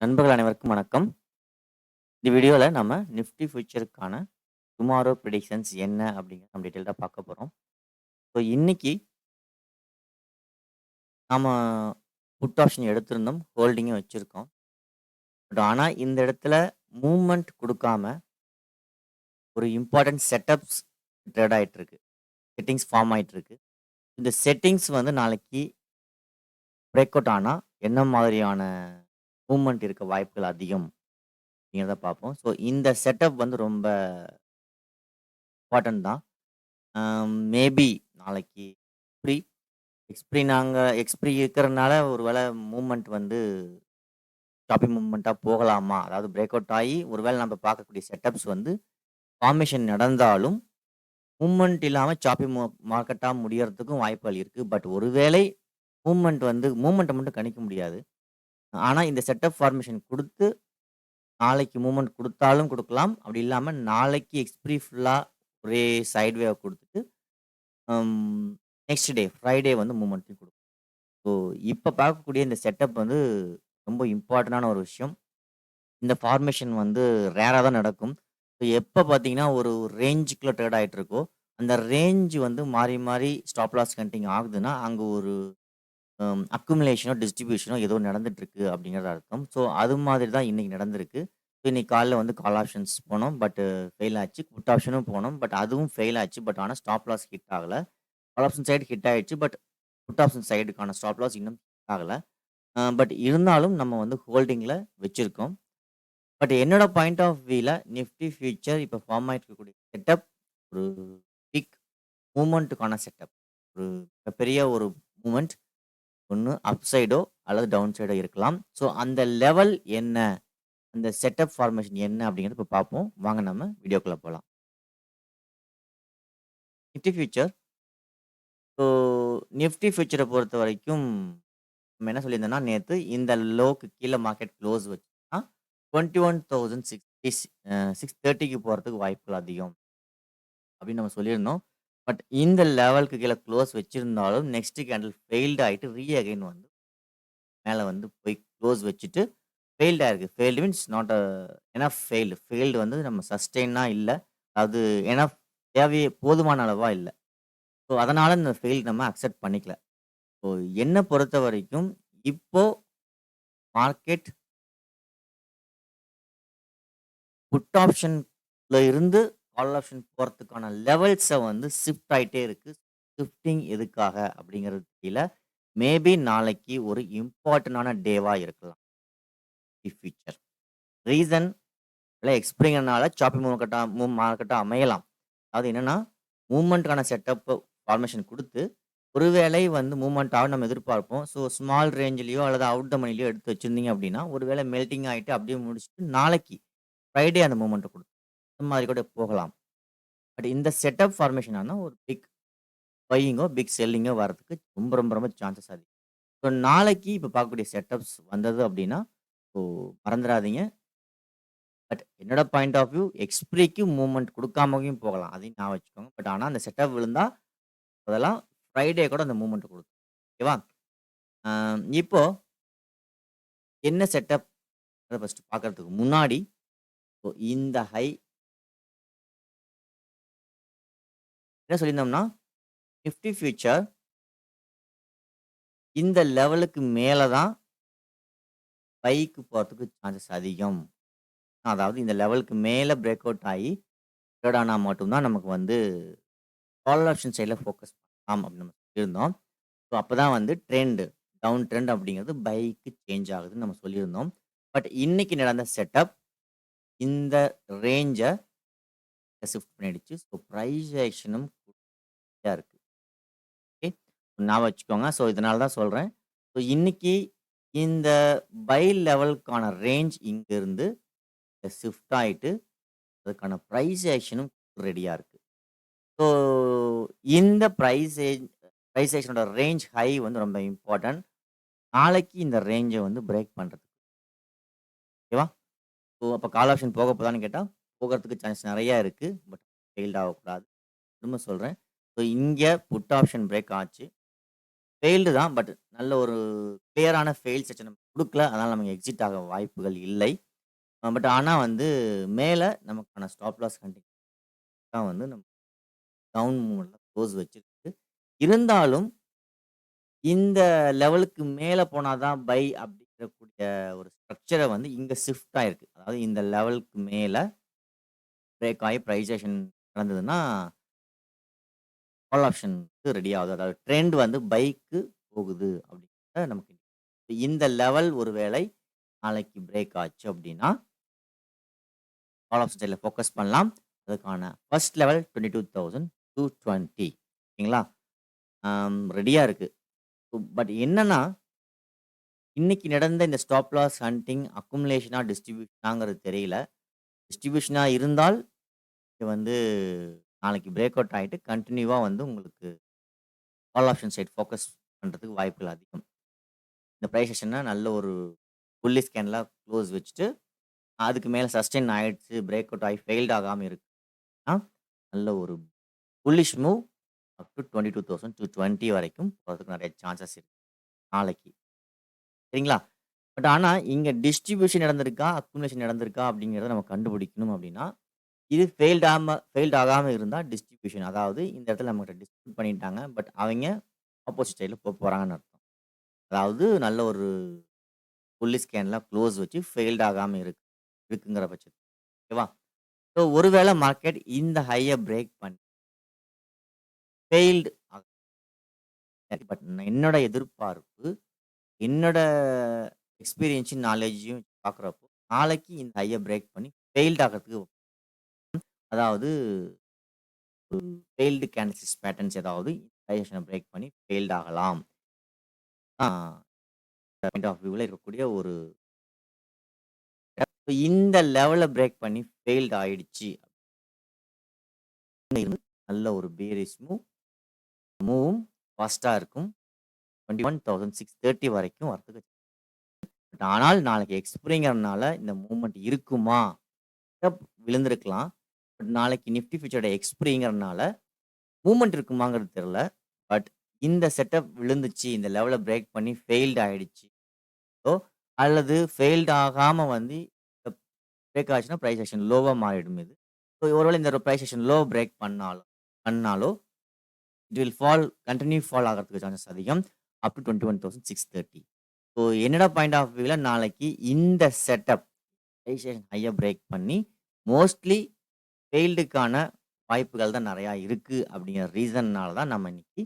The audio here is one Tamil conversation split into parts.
நண்பர்கள் அனைவருக்கும் வணக்கம். இந்த வீடியோல நம்ம நிஃப்டி ஃபியூச்சருக்கான டுமாரோ பிரெடிக்ஷன்ஸ் என்ன அப்படிங்கிறத நம்ம டீட்டெயில்டா பார்க்க போறோம். ஸோ இன்னைக்கு நாம புட் ஆப்ஷன் எடுத்திருந்தோம். ஹோல்டிங்கும் வச்சிருக்கோம். பட் ஆனா இந்த இடத்துல மூவ்மென்ட் குடுக்காம ஒரு இம்பார்ட்டன்ட் செட்டப்ஸ் ட்ரேட் ஆயிட்டு இருக்கு. செட்டிங்ஸ் ஃபார்ம் ஆயிட்டு இருக்கு. இந்த செட்டிங்ஸ் வந்து நாளைக்கு பிரேக் அவுட் ஆனா என்ன மாதிரியான மூவ்மென்ட் இருக்க வாய்ப்புகள் அதிகம் அப்படிங்கிறத பார்ப்போம். ஸோ இந்த செட்டப் வந்து ரொம்ப இம்பார்ட்டன்ட் தான். மேபி நாளைக்கு எக்ஸ்பிரி எக்ஸ்பிரி இருக்கிறனால ஒரு வேளை மூவ்மெண்ட் வந்து ஷாப்பிங் மூவ்மெண்ட்டா போகலாமா? அதாவது பிரேக் அவுட் ஆயி ஒருவேளை நம்ம பார்க்கக்கூடிய செட்டப்ஸ் வந்து ஃபார்மேஷன் நடந்தாலும், மூவ்மெண்ட் இல்லாம சாப்பிங் மார்க்கெட்டா முடியறதுக்கும் வாய்ப்புகள் இருக்கு. பட் ஒருவேளை மூவ்மெண்ட்ட மட்டும் கணிக்க முடியாது. ஆனா இந்த செட்டப் ஃபார்மேஷன் குடுத்து, நாளைக்கு மூவ்மெண்ட் குடுத்தாலும் குடுக்கலாம். அப்படி இல்லாம நாளைக்கு எக்ஸ்பிரி ஃபுல்லா ஒரே சைட் வேவ் குடுத்துட்டு, ம் நெக்ஸ்ட் டே ஃப்ரைடே வந்து மூவ்மெண்ட்டையும் குடுக்கும். ஸோ, இப்ப பார்க்கக்கூடிய இந்த செட்டப் வந்து ரொம்ப இம்பார்ட்டன்டான ஒரு விஷயம். இந்த ஃபார்மேஷன் வந்து ரேரா தான் நடக்கும். ஸோ, எப்ப பார்த்தீங்கன்னா, ஒரு ரேஞ்சுக்குள்ள ட்ரேட் ஆயிட்டு இருக்கோ, அந்த ரேஞ்ச் வந்து மாறி, மாறி ஸ்டாப் லாஸ் கன்டின்யூ ஆகுதுன்னா, அங்க ஒரு அக்குமுலேஷனோ, டிஸ்ட்ரிபியூஷனோ ஏதோ நடந்துட்டு இருக்கு அப்படிங்கிறது அர்த்தம். ஸோ, அது மாதிரி தான் இன்னைக்கு நடந்திருக்கு. ஸோ, இன்னைக்கு காலைல வந்து கால் ஆப்ஷன்ஸ் போனோம். பட் ஃபெயில் ஆச்சு. புட் ஆப்ஷனும் போனோம். பட் அதுவும் ஃபெயில் ஆச்சு. பட் ஆனா ஸ்டாப் லாஸ் ஹிட் ஆகல. கால் ஆப்ஷன் சைடு ஹிட் ஆயிடுச்சு. பட் புட் ஆப்ஷன் சைடுக்கான ஸ்டாப் லாஸ் இன்னும் ஹிட் ஆகல. பட் இருந்தாலும் நம்ம வந்து ஹோல்டிங்ல வச்சிருக்கோம். பட் என்னோட பாயிண்ட் ஆஃப் வியூல நிஃப்டி ஃபியூச்சர் இப்ப ஃபார்ம் ஆயிட்டு இருக்கக்கூடிய செட்டப் ஒரு பிக் மூவ்மெண்ட்டுக்கான செட்டப். ஒரு மிகப்பெரிய ஒரு மூவ்மெண்ட். ஒண்ணு அப் சைடோ அல்லது டவுன் சைடோ இருக்கலாம். ஸோ அந்த லெவல் என்ன? அந்த செட்டப் ஃபார்மேஷன் என்ன அப்படிங்கிறத இப்ப பார்ப்போம். வாங்க நம்ம வீடியோக்குள்ள போலாம். நிஃப்டி ஃபியூச்சர் ஸோ நிஃப்டி ஃபியூச்சர பொறுத்தவரைக்கும் நம்ம என்ன சொல்லியிருந்தோம்னா, நேத்து இந்த லோக்கு கீழ மார்க்கெட் க்ளோஸ் வச்சுச்சுன்னா 21,630 630க்கு போறதுக்கு வாய்ப்புகள் அதிகம் அப்படின்னு நம்ம சொல்லியிருந்தோம். பட் இந்த லெவலுக்கு கீழ க்ளோஸ் வச்சிருந்தாலும் நெக்ஸ்ட் கேண்டில் ஃபெயில்ட் ஆயிட்டு அகைன் வந்து மேல வந்து போய் க்ளோஸ் வச்சுட்டு ஃபெயில்ட் ஆயிருக்கு. Failed means not enough failed. Failed வந்து நம்ம சஸ்டெயினா இல்ல. அதாவது எனஃப் போதுமான அளவா இல்ல. ஸோ அதனால இந்த ஃபெயில் நம்ம அக்செப்ட் பண்ணிக்கல. ஸோ என்ன பொறுத்தவரைக்கும் இப்போ மார்க்கெட் புட் ஆப்ஷன்ல இருந்து கால் ஆப்ஷன் போறதுக்கான லெவல்ஸ வந்து ஷிஃப்ட் ஆயிட்டே இருக்கு. ஷிஃப்டிங் எதுக்காக அப்படிங்கிறது தெரியல. மேபி நாளைக்கு ஒரு இம்பார்ட்டன்டான டேவா இருக்கலாம். ஃபியூச்சர். ரீசன் எக்ஸ்பிரிங்கிறனால சாப்பிங் மார்க்கெட்டா அமையலாம். அதாவது என்னன்னா, மூவ்மெண்ட்க்கான செட்டப் ஃபார்மேஷன் குடுத்து, ஒருவேளை வந்து மூவ்மெண்ட் ஆகும்னு நம்ம எதிர்பார்ப்போம். ஸோ ஸ்மால் ரேஞ்சுலயோ அல்லது அவுட் த மனிலயோ எடுத்து வச்சிருந்தீங்க அப்படின்னா, ஒருவேளை மெல்டிங் ஆயிட்டு அப்படியே முடிச்சுட்டு நாளைக்கு ஃப்ரைடே அந்த மூவ்மெண்ட்ட குடுக்கும். இந்த மாரி கூட போகலாம். பட் இந்த செட்டப் ஃபார்மேஷன் ஆனா ஒரு பிக் பையிங்கோ, பிக் செல்லிங்கோ வரதுக்கு ரொம்ப, ரொம்ப, ரொம்ப சான்சஸ் அதிகம். ஸோ நாளைக்கு இப்ப பார்க்கக்கூடிய செட்டப்ஸ் வந்தது அப்படின்னா, ஸோ மறந்துறாதீங்க. பட் என்னோட பாயிண்ட் ஆஃப் வியூ எக்ஸ்பிரிக்கு மூவ்மெண்ட் குடுக்காமயும் போகலாம். அதையும் ஞாபகம் வச்சுக்கோங்க. பட் ஆனா அந்த செட்டப் விழுந்தா, அதெல்லாம் ஃப்ரைடே கூட அந்த மூவ்மெண்ட் குடுக்கும். ஓகேவா? அ இப்போ என்ன செட்டப் அத ஃபர்ஸ்ட் பார்க்கறதுக்கு முன்னாடி, இந்த ஹை என்ன சொல்லியிருந்தோம்னா, நிஃப்டி ஃபியூச்சர் இந்த லெவலுக்கு மேல தான் பைக்கு போறதுக்கு சான்சஸ் அதிகம். அதாவது இந்த லெவலுக்கு மேல பிரேக் அவுட் ஆயி, ட்ரேட் ஆனா மட்டும் தான் நமக்கு வந்து கால் ஆப்ஷன் சைட்ல ஃபோக்கஸ் பண்ணலாம் அப்படின்னு நம்ம சொல்லியிருந்தோம். ஸோ அப்பதான் வந்து டவுன் ட்ரெண்ட் அப்படிங்கிறது பைக்கு சேஞ்ச் ஆகுதுன்னு நம்ம சொல்லியிருந்தோம். பட் இன்னைக்கு நடந்த செட்டப் இந்த ரேஞ்ச ஷிஃப்ட் பண்ணிடுச்சு. ஸோ பிரைஸ் ஆக்ஷனும் இதா இருக்கு. ஓகே. ஞாபகம் வச்சுக்கோங்க. ஸோ இதனால தான் சொல்றேன். ஸோ இன்னைக்கு இந்த பை லெவலுக்கான ரேஞ்ச் இங்கிருந்து ஷிஃப்ட் ஆயிட்டு, அதுக்கான பிரைஸ் ஆக்ஷனும் ரெடியா இருக்கு. ஸோ இந்த பிரைஸ் ஆக்ஷனோட ரேஞ்ச் ஹை வந்து ரொம்ப இம்பார்ட்டன்ட். நாளைக்கு இந்த ரேஞ்ச வந்து பிரேக் பண்றது. ஓகேவா? ஸோ அப்ப கால் ஆப்ஷன் போக போதான்னு கேட்டா, போகறதுக்கு சான்ஸ் நெறைய இருக்கு. பட் ஃபெயில்ட் ஆகக்கூடாது. திரும்ப சொல்றேன். ஸோ இங்க புட் ஆப்ஷன் பிரேக் ஆச்சு. ஃபெயில்டு தான். பட் நல்ல ஒரு கிளியரான ஃபெயில் செக்ஷன் நம்ம குடுக்கல. அதனால நமக்கு எக்ஸிட் ஆக வாய்ப்புகள் இல்லை. பட் ஆனா வந்து மேல நமக்கான ஸ்டாப் லாஸ் கண்டினியூ தான் வந்து நம்ம டவுன் மூவ்மெண்ட்ல க்ளோஸ் வச்சிருக்கு. இருந்தாலும் இந்த லெவலுக்கு மேல போனா தான் பை அப்படிங்கக்கூடிய ஒரு ஸ்ட்ரக்சர வந்து இங்க ஷிஃப்ட் ஆயிருக்கு. அதாவது இந்த லெவலுக்கு மேல பிரேக் ஆயி பிரைஸ் நடந்ததுன்னா, கால் ஆப்ஷன் ரெடி ஆகுது. அதாவது ட்ரெண்ட் வந்து பைக்கு போகுது அப்படிங்கிறத நமக்கு இந்த லெவல் ஒரு வேளை நாளைக்கு பிரேக் ஆச்சு அப்படின்னா, கால் ஆப்ஷன் சைட்ல ஃபோக்கஸ் பண்ணலாம். அதுக்கான ஃபர்ஸ்ட் லெவல் 22,220 ஓகேங்களா? ரெடியா இருக்கு. பட் என்னன்னா, இன்னைக்கு நடந்த இந்த ஸ்டாப் லாஸ் ஹண்டிங் அக்குமுலேஷனா, டிஸ்ட்ரிபியூஷனாங்கிறது தெரியல. டிஸ்ட்ரிபியூஷனா இருந்தால், இது வந்து நாளைக்கு பிரேக் அவுட் ஆயிட்டு கன்டினியூவா வந்து உங்களுக்கு கால் ஆப்ஷன் சைட் ஃபோக்கஸ் பண்றதுக்கு வாய்ப்புகள் அதிகம். இந்த பிரைஸ் செஷன நல்ல ஒரு புல்லிஷ் கேன்ல க்ளோஸ் வச்சுட்டு, அதுக்கு மேல சஸ்டெயின் ஆயிடுச்சு, பிரேக் அவுட் ஆயி ஃபெயில்ட் ஆகாம இருக்குன்னா, நல்ல ஒரு புல்லிஷ் மூவ் அப் டூ 22,220 வரைக்கும் போறதுக்கு நெறைய சான்சஸ் இருக்கு நாளைக்கு. சரிங்களா? பட் ஆனா, இங்க டிஸ்ட்ரிபியூஷன் நடந்திருக்கா, அக்குமுலேஷன் நடந்திருக்கா அப்படிங்கிறத நம்ம கண்டுபிடிக்கணும் அப்படின்னா, இது ஃபெயில்ட் ஆகாம இருந்தா டிஸ்ட்ரிபியூஷன். அதாவது இந்த இடத்துல நம்மகிட்ட டிஸ்ட்ரிபியூட் பண்ணிட்டாங்க. பட் அவைங்க ஆப்போசிட் சைட்ல போறாங்கன்னு அர்த்தம். அதாவது நல்ல ஒரு புல்லிஷ் கேன்ல க்ளோஸ் வச்சு ஃபெயில்ட் ஆகாம இருக்குங்கிற பட்சத்துல. ஓகேவா? ஸோ ஒருவேளை மார்க்கெட் இந்த ஹைய பிரேக் பண்ணி ஃபெயில்டு பட் என்னோட எதிர்பார்ப்பு, என்னோட எக்ஸ்பீரியன்ஸும், நாலேட்ஜையும் பார்க்குறப்போ, நாளைக்கு இந்த ஹைய பிரேக் பண்ணி ஃபெயில்ட் ஆகுறதுக்கு அதாவது ஃபெயில்டு கேண்டில்ஸ் பேட்டர்ன்ஸ் ஏதாவது டைரக்ஷன பிரேக் பண்ணி ஃபெயில்ட் ஆகலாம். ஆ பாயிண்ட் ஆஃப் வியூல இருக்கக்கூடிய ஒரு இந்த லெவல பிரேக் பண்ணி ஃபெயில்ட் ஆயிடுச்சு. நல்ல ஒரு பேரிஷ் மூவும் ஃபாஸ்ட்டா இருக்கும். 21,630 வரைக்கும் வரதுக்கு பட் ஆனால் நாளைக்கு எக்ஸ்பிரிங்கிறனால இந்த மூவ்மெண்ட் இருக்குமா? விழுந்திருக்கலாம். பட் நாளைக்கு நிஃப்டி ஃபியூச்சரோட எக்ஸ்பிரிங்கிறனால மூவ்மெண்ட் இருக்குமாங்கிறது தெரியல. பட் இந்த செட்டப் விழுந்துச்சு. இந்த லெவல பிரேக் பண்ணி ஃபெயில்ட் ஆயிடுச்சு. ஸோ அல்லது ஃபெயில்ட் ஆகாம வந்து பிரேக் ஆச்சுன்னா பிரைஸ் ஆக்ஷன் லோவா மாறிடும் இது. ஸோ ஒருவேளை இந்த பிரைஸ் ஆக்ஷன் லோ பிரேக் பண்ணாலோ இட் வில் கன்டின்யூ ஃபால் ஆகறதுக்கு சான்சஸ் அதிகம். Up to 21,630. ஸோ என்னோட பாயிண்ட் ஆஃப் வியூல நாளைக்கு இந்த செட்டப் பிரைஸ் ஆக்ஷன் ஹையா பிரேக் பண்ணி மோஸ்ட்லி ஃபெயில்டுக்கான வாய்ப்புகள் தான் நெறையா இருக்கு அப்படிங்கிற ரீசன்னால தான் நம்ம இன்னைக்கு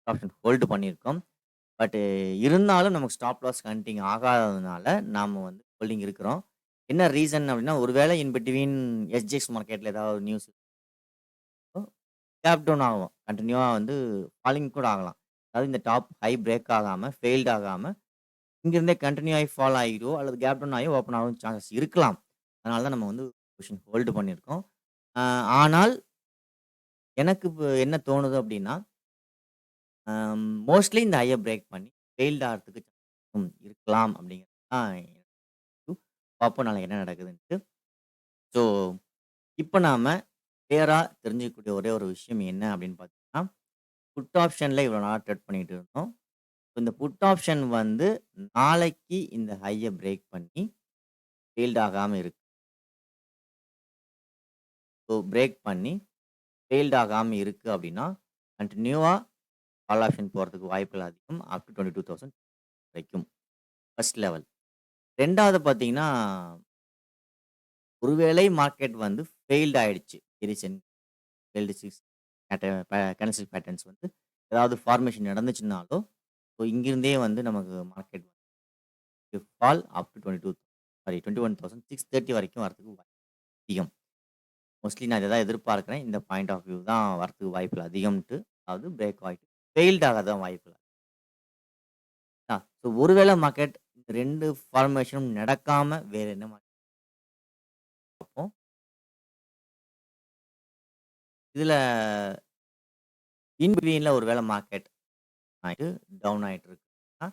ஆப்ஷன் ஹோல்டு பண்ணியிருக்கோம். பட் இருந்தாலும் நமக்கு ஸ்டாப் லாஸ் கண்டிங் ஆகாததுனால நாம வந்து ஹோல்டிங் இருக்கிறோம். என்ன ரீசன் அப்படின்னா, ஒருவேளை இன் பிட்வீன் எஸ்ஜிஎக்ஸ் மார்க்கெட்ல ஏதாவது நியூஸ் கேப் டவுன் ஆகும். கன்டினியூவா வந்து ஃபாலிங் கூட ஆகலாம். அதாவது இந்த டாப் ஹை பிரேக் ஆகாம, ஃபெயில்ட் ஆகாம இங்கிருந்தே கன்டினியூ ஆயி ஃபால் ஆகிரோ அல்லது கேப் டவுன் ஆகி ஓப்பன் ஆகவும் சான்சஸ் இருக்கலாம். அதனால தான் நம்ம வந்து பொசிஷன் ஹோல்டு பண்ணியிருக்கோம். அ ஆனால் எனக்கு இப்ப என்ன தோணுது அப்படின்னா, மோஸ்ட்லி இந்த ஹைய பிரேக் பண்ணி ஃபெயில்ட் ஆகறதுக்கு இருக்கலாம் அப்படிங்கிறது தான் பார்ப்போம் நாளைக்கு என்ன நடக்குதுன்ட்டு. ஸோ, இப்ப நாம கிளியரா தெரிஞ்சுக்கக்கூடிய ஒரே ஒரு விஷயம் என்ன அப்படின்னு பார்த்தீங்கன்னா, புட் ஆப்ஷன்ல இவ்வளோ நாளா ட்ரேட் பண்ணிட்டு இருந்தோம். இந்த புட் ஆப்ஷன் வந்து நாளைக்கு இந்த ஹைய பிரேக் பண்ணி ஃபெயில்ட் ஆகாம இருக்கு. ஸோ பிரேக் பண்ணி ஃபெயில்ட் ஆகாம இருக்கு அப்படின்னா, கன்டினியூவா கால் ஆப்ஷன் போறதுக்கு வாய்ப்புகள் அதிகம். அப் டூ 22,000 வரைக்கும். First level. 2வது பார்த்தீங்கன்னா, ஒருவேளை மார்க்கெட் வந்து ஃபெயில்ட் ஆயிடுச்சு. ரீசென்ட் ஃபெயில்டு கேண்டல்ஸ்டிக் பேட்டர்ன்ஸ் வந்து ஏதாவது ஃபார்மேஷன் நடந்துச்சுன்னாலோ, ஸோ இங்கிருந்தே வந்து நமக்கு மார்க்கெட் ஃபால் அப் டூ 21,630 வரைக்கும் வரதுக்கு வாய்ப்பு அதிகம். மோஸ்ட்லி நான் இத தான் எதிர்பார்க்கிறேன். இந்த பாயிண்ட் ஆஃப் வியூ தான் வரதுக்கு வாய்ப்புகள் அதிகம்ன்ட்டு. அதாவது பிரேக் ஆயிட்டு ஃபெயில்ட் ஆக தான் வாய்ப்புகள். ஸோ ஒருவேளை மார்க்கெட் இந்த 2 ஃபார்மேஷனும் நடக்காம வேற என்ன மாரி பார்ப்போம். இதுல இன் பிட்வீன்ல ஒருவேளை மார்க்கெட் ஆயிட்டு டவுன் ஆயிட்டு இருக்குன்னா,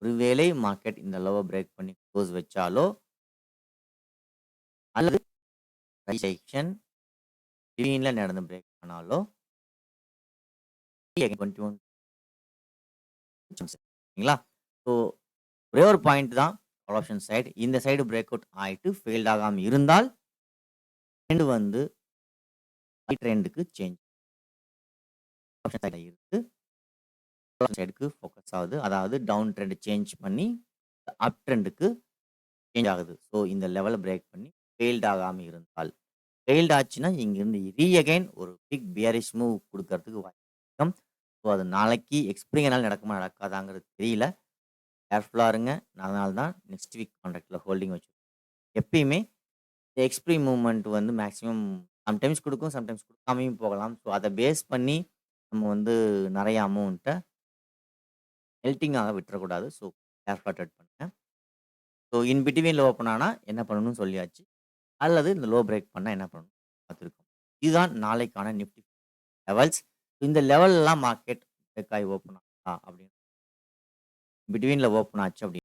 ஒருவேளை மார்க்கெட் இந்த லோவ பிரேக் பண்ணி க்ளோஸ் வச்சாலோ, அல்லது பிரைஸ் ஆக்ஷன் பிட்வீன்ல நடந்து பிரேக் ஆனாலோ 21 சரிங்களா? ஸோ ஒரே ஒரு பாயிண்ட் தான் கால் ஆப்ஷன் சைடு. இந்த சைடு பிரேக் அவுட் ஆயிட்டு ஃபெயில்ட் ஆகாம இருந்தால் ட்ரெண்ட் வந்து ட்ரெண்டுக்கு சேஞ்ச் ஆப்ஷன் சைடுல இருக்கு. சைடுக்கு ஃபோக்கஸ் ஆகுது. அதாவது டவுன் ட்ரெண்ட் சேஞ்ச் பண்ணி அப் ட்ரெண்டுக்கு சேஞ்ச் ஆகுது. ஸோ இந்த லெவல பிரேக் பண்ணி ஃபெயில்ட் ஆகாம இருந்தால். ஃபெயில்ட் ஆச்சுன்னா இங்கிருந்து அகைன் ஒரு பிக் பியரிஷ் மூவ் குடுக்கறதுக்கு வாய்ப்பு இருக்கும். ஸோ அது நாளைக்கு எக்ஸ்பீரிங்கிறனால நடக்குமா நடக்காதாங்கிறது தெரியல. கேர்ஃபுல்லா இருங்க. அதனால தான் நெக்ஸ்ட் வீக் கான்ட்ராக்ட்ல ஹோல்டிங் எப்பயுமே இந்த எக்ஸ்பிரி மூவ்மெண்ட் வந்து மேக்ஸிமம் சம்டைம்ஸ் குடுக்கும், சம்டைம்ஸ் குடுக்காமயும் போகலாம். ஸோ அத பேஸ் பண்ணி நம்ம வந்து நெறைய அமௌண்ட்ட மெல்டிங் ஆக விட்டுறக்கூடாது. ஸோ கேர்ஃபுல்லா ட்ரேட் பண்ணுங்க. ஸோ இன் பிட்வீன்ல ஓப்பன் ஆனா என்ன பண்ணணும்னு சொல்லியாச்சு. அல்லது இந்த லோ பிரேக் பண்ணா என்ன பண்ணணும் பார்த்துருக்கோம். இதுதான் நாளைக்கான நிஃப்டி லெவல்ஸ். இந்த லெவல்லாம் மார்க்கெட் பிரேக் ஆயி ஓப்பன் ஆகுதா அப்படின்னு பிட்வீன்ல ஓப்பன் ஆச்சு அப்படி